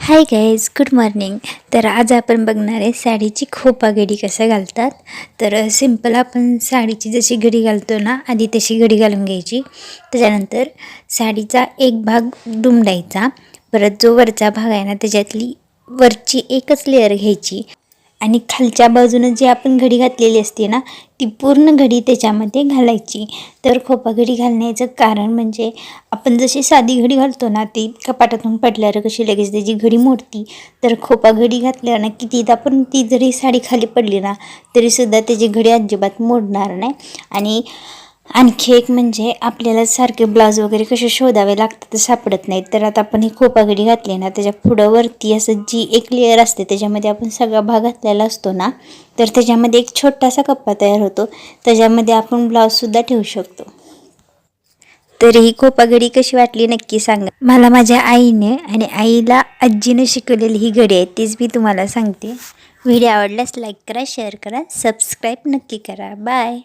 Hi guys, good morning. तर आज आपण बघणार आहे साडीची खोपा घडी कसं घालतात. तर सिंपल आपण साडीची जशी घडी घालतो ना, आधी तशी घडी घालून घ्यायची. त्याच्यानंतर साडीचा एक भाग दुमडायचा, परत जो वरचा भाग आहे ना त्याच्यातली वरची एकच लेअर घ्यायची आणि खालच्या बाजूनं जी आपण घडी घातलेली असते ना ती पूर्ण घडी त्याच्यामध्ये घालायची. तर खोपा घडी घालण्याचं कारण म्हणजे आपण जशी साधी घडी घालतो ना ती कपाटातून पडल्यावर कशी लगेच त्याची घडी मोडती, तर खोपा घडी घातल्यावर ना कितीदा पण ती जरी साडी खाली पडली ना तरीसुद्धा त्याची घडी अजिबात मोडणार नाही. आणि आणखी एक म्हणजे आपल्याला सारखे ब्लाऊज वगैरे कसे शोधावे लागतात ते सापडत नाहीत. तर आता आपण ही खोपा घडी घातली ना त्याच्या पुढं वरती असं जी एक लेअर असते त्याच्यामध्ये आपण सगळा भाग घातलेला असतो ना, तर त्याच्यामध्ये एक छोटासा कप्पा तयार होतो, त्याच्यामध्ये आपण ब्लाऊजसुद्धा ठेवू शकतो. तर ही खोपा घडी कशी वाटली नक्की सांगा. मला माझ्या आईने आणि आईला आजीने शिकवलेली ही घडी आहे तीच मी तुम्हाला सांगते. व्हिडिओ आवडल्यास लाईक करा, शेअर करा, सबस्क्राईब नक्की करा. बाय.